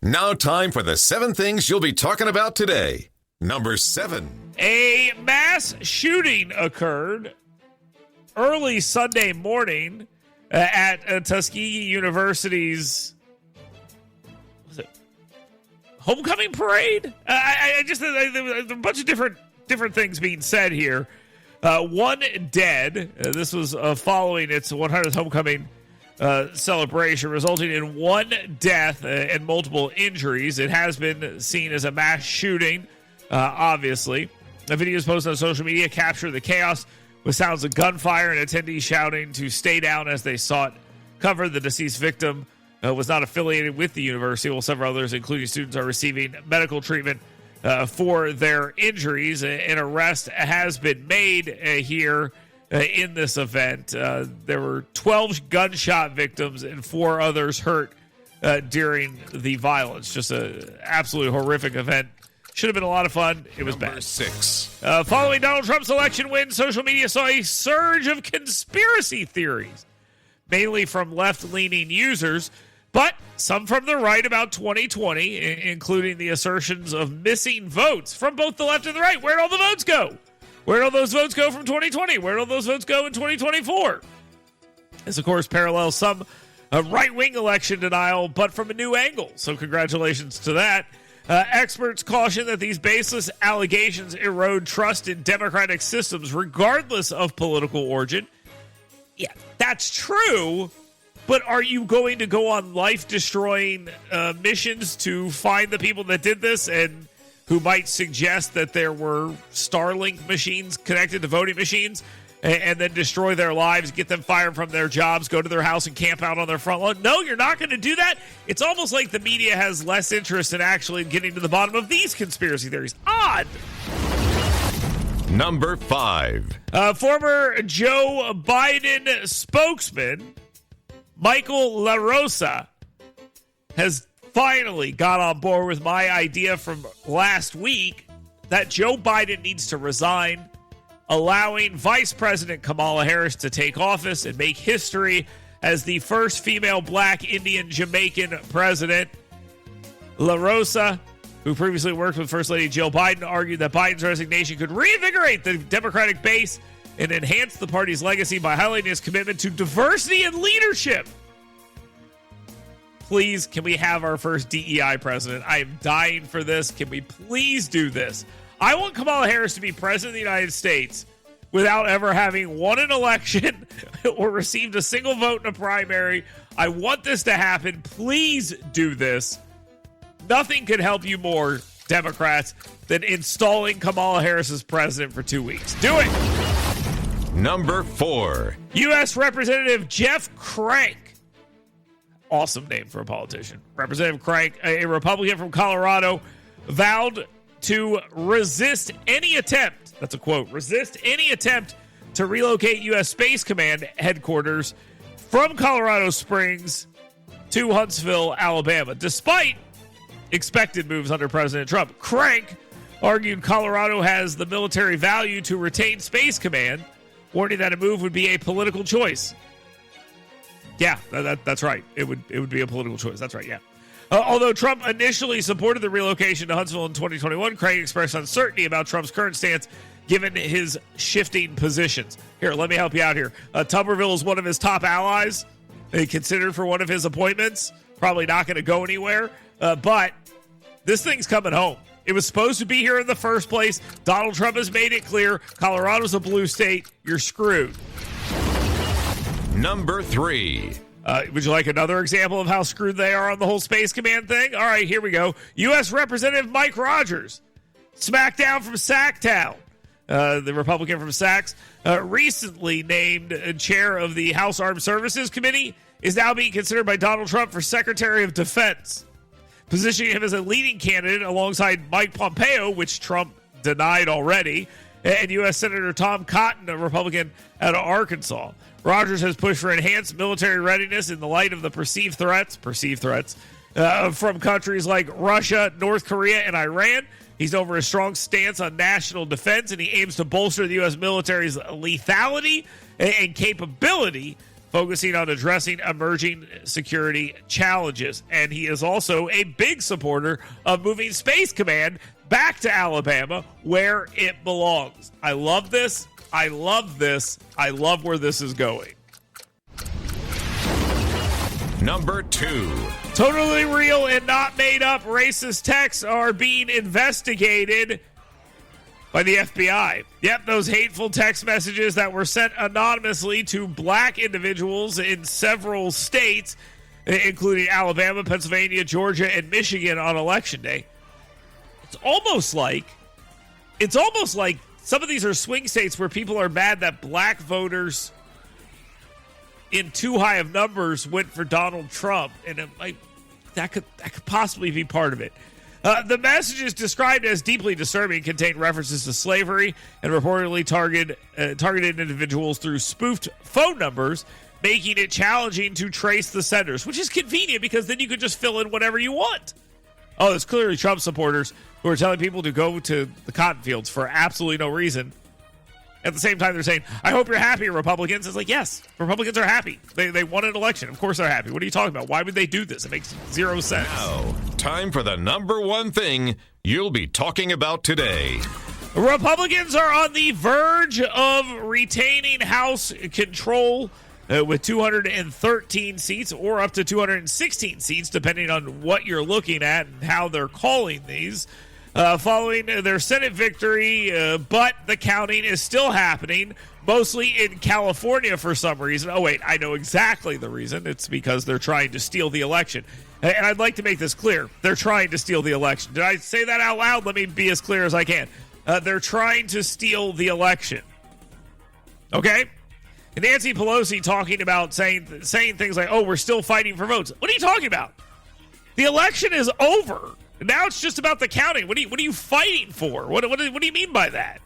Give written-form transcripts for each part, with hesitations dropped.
Now time for the 7 things you'll be talking about today. Number 7. A mass shooting occurred early Sunday morning at Tuskegee University's homecoming parade. I just there were a bunch of different things being said here. One dead. This was following its 100th homecoming celebration, resulting in one death and multiple injuries. It has been seen as a mass shooting, obviously. A video is posted on social media captured the chaos with sounds of gunfire and attendees shouting to stay down as they sought cover. The deceased victim was not affiliated with the university, while several others, including students, are receiving medical treatment for their injuries. An arrest has been made here in this event. There were 12 gunshot victims and 4 others hurt during the violence. Just an absolutely horrific event. Should have been a lot of fun. It was Number bad. 6. Following Donald Trump's election win, social media saw a surge of conspiracy theories, mainly from left-leaning users, but some from the right about 2020, including the assertions of missing votes from both the left and the right. Where'd all the votes go? Where'd all those votes go from 2020? Where'd all those votes go in 2024? This, of course, parallels some right-wing election denial, but from a new angle. So congratulations to that. Experts caution that these baseless allegations erode trust in democratic systems, regardless of political origin. Yeah, that's true. But are you going to go on life-destroying missions to find the people that did this and who might suggest that there were Starlink machines connected to voting machines and then destroy their lives, get them fired from their jobs, go to their house and camp out on their front lawn? No, you're not going to do that. It's almost like the media has less interest in actually getting to the bottom of these conspiracy theories. Odd. Number 5. Former Joe Biden spokesman Michael LaRosa has finally got on board with my idea from last week that Joe Biden needs to resign, allowing Vice President Kamala Harris to take office and make history as the first female Black, Indian, Jamaican president. LaRosa, who previously worked with First Lady Jill Biden, argued that Biden's resignation could reinvigorate the Democratic base and enhance the party's legacy by highlighting his commitment to diversity and leadership. Please, can we have our first DEI president? I am dying for this. Can we please do this? I want Kamala Harris to be president of the United States without ever having won an election or received a single vote in a primary. I want this to happen. Please do this. Nothing could help you more, Democrats, than installing Kamala Harris as president for 2 weeks. Do it. Number 4. U.S. Representative Jeff Crank. Awesome name for a politician. Representative Crank, a Republican from Colorado, vowed to resist any attempt, that's a quote, resist any attempt to relocate U.S. Space Command headquarters from Colorado Springs to Huntsville, Alabama, despite expected moves under President Trump. Crank argued Colorado has the military value to retain Space Command, warning that a move would be a political choice. Yeah, that's right. It would be a political choice. That's right, yeah. Although Trump initially supported the relocation to Huntsville in 2021, Craig expressed uncertainty about Trump's current stance given his shifting positions. Here, let me help you out here. Tuberville is one of his top allies. He considered for one of his appointments. Probably not going to go anywhere. But this thing's coming home. It was supposed to be here in the first place. Donald Trump has made it clear. Colorado's a blue state. You're screwed. Number 3. Would you like another example of how screwed they are on the whole Space Command thing? All right, here we go. U.S. Representative Mike Rogers, smackdown from Sacktown. The Republican from Sachs, recently named chair of the House Armed Services Committee, is now being considered by Donald Trump for Secretary of Defense, positioning him as a leading candidate alongside Mike Pompeo, which Trump denied already, and U.S. Senator Tom Cotton, a Republican out of Arkansas. Rogers has pushed for enhanced military readiness in the light of the perceived threats from countries like Russia, North Korea, and Iran. He's over a strong stance on national defense, and he aims to bolster the U.S. military's lethality and capability focusing on addressing emerging security challenges. And he is also a big supporter of moving Space Command back to Alabama, where it belongs. I love this. I love this. I love where this is going. Number 2. Totally real and not made up racist texts are being investigated by the FBI. Yep, those hateful text messages that were sent anonymously to black individuals in several states, including Alabama, Pennsylvania, Georgia, and Michigan on Election Day. It's almost like some of these are swing states where people are mad that black voters in too high of numbers went for Donald Trump, and that could possibly be part of it. The messages described as deeply disturbing contain references to slavery and reportedly targeted individuals through spoofed phone numbers, making it challenging to trace the senders, which is convenient because then you could just fill in whatever you want. Oh, it's clearly Trump supporters who are telling people to go to the cotton fields for absolutely no reason. At the same time, they're saying, I hope you're happy, Republicans. It's like, yes, Republicans are happy. They won an election. Of course they're happy. What are you talking about? Why would they do this? It makes zero sense. Now, time for the number one thing you'll be talking about today. Republicans are on the verge of retaining House control with 213 seats or up to 216 seats, depending on what you're looking at and how they're calling these. Following their Senate victory, but the counting is still happening, mostly in California for some reason. Oh, wait, I know exactly the reason. It's because they're trying to steal the election. And I'd like to make this clear. They're trying to steal the election. Did I say that out loud? Let me be as clear as I can. They're trying to steal the election. Okay? And Nancy Pelosi talking about saying things like, oh, we're still fighting for votes. What are you talking about? The election is over. Now it's just about the counting. What are you fighting for? What do you mean by that?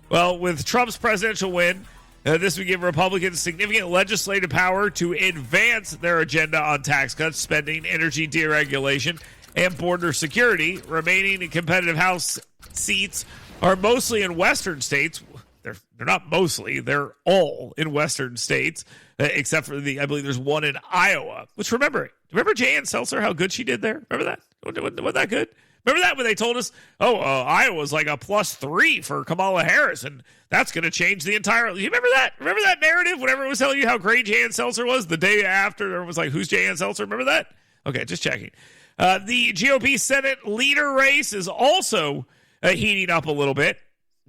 Well, with Trump's presidential win, this would give Republicans significant legislative power to advance their agenda on tax cuts, spending, energy deregulation, and border security. Remaining competitive House seats are mostly in Western states. They're not mostly. They're all in Western states, except for I believe there's one in Iowa. Which remember Jan Seltzer, how good she did there? Remember that? Wasn't that good? Remember that when they told us, Iowa's like a +3 for Kamala Harris, and that's going to change the entire. You remember that? Remember that narrative? Whenever it was telling you how great Jan Seltzer was, the day after, everyone was like, "Who's Jan Seltzer?" Remember that? Okay, just checking. The GOP Senate leader race is also heating up a little bit.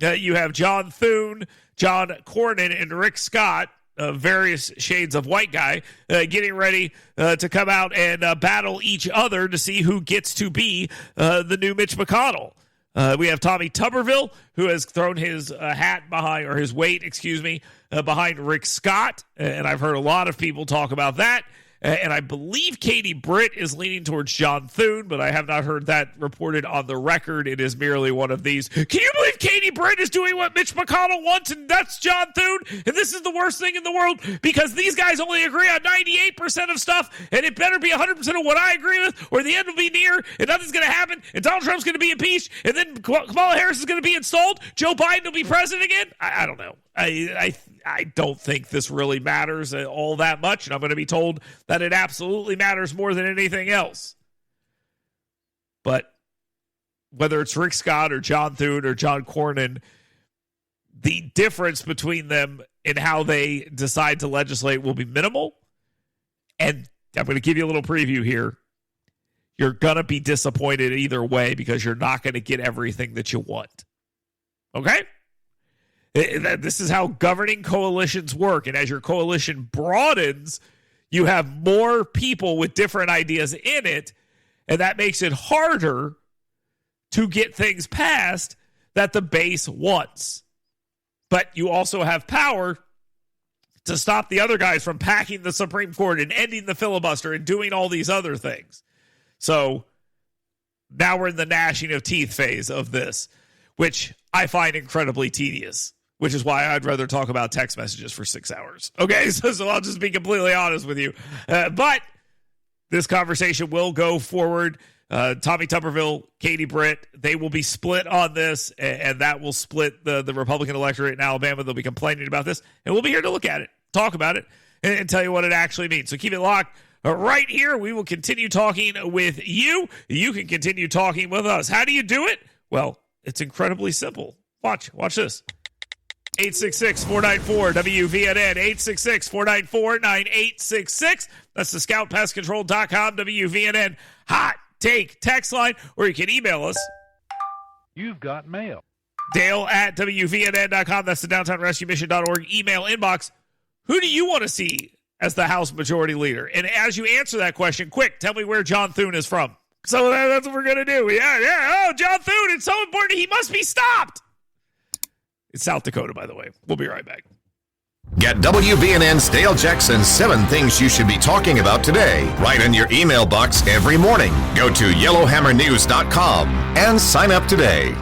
You have John Thune, John Cornyn, and Rick Scott, various shades of white guy, getting ready to come out and battle each other to see who gets to be the new Mitch McConnell. We have Tommy Tuberville, who has thrown his weight behind Rick Scott, and I've heard a lot of people talk about that. And I believe Katie Britt is leaning towards John Thune, but I have not heard that reported on the record. It is merely one of these. Can you believe Katie Britt is doing what Mitch McConnell wants, and that's John Thune? And this is the worst thing in the world because these guys only agree on 98% of stuff, and it better be 100% of what I agree with, or the end will be near, and nothing's going to happen, and Donald Trump's going to be impeached, and then Kamala Harris is going to be installed. Joe Biden will be president again. I don't know. I don't think this really matters all that much, and I'm going to be told that it absolutely matters more than anything else. But whether it's Rick Scott or John Thune or John Cornyn, the difference between them in how they decide to legislate will be minimal. And I'm going to give you a little preview here. You're going to be disappointed either way because you're not going to get everything that you want. Okay? This is how governing coalitions work. And as your coalition broadens, you have more people with different ideas in it. And that makes it harder to get things passed that the base wants. But you also have power to stop the other guys from packing the Supreme Court and ending the filibuster and doing all these other things. So now we're in the gnashing of teeth phase of this, which I find incredibly tedious. Which is why I'd rather talk about text messages for 6 hours. Okay, so I'll just be completely honest with you. But this conversation will go forward. Tommy Tuberville, Katie Britt, they will be split on this, and that will split the Republican electorate in Alabama. They'll be complaining about this, and we'll be here to look at it, talk about it, and tell you what it actually means. So keep it locked right here. We will continue talking with you. You can continue talking with us. How do you do it? Well, it's incredibly simple. Watch this. 866-494-WVNN, 866-494-9866. That's the scoutpestcontrol.com, WVNN hot take text line, or you can email us. You've got mail. Dale at WVNN.com. That's the downtownrescuemission.org email inbox. Who do you want to see as the House Majority Leader? And as you answer that question, quick, tell me where John Thune is from. So that's what we're going to do. Yeah. Oh, John Thune, it's so important. He must be stopped. It's South Dakota, by the way. We'll be right back. Get WVNN's Dale Jackson's 7 Things You Should Be Talking About Today right in your email box every morning. Go to yellowhammernews.com and sign up today.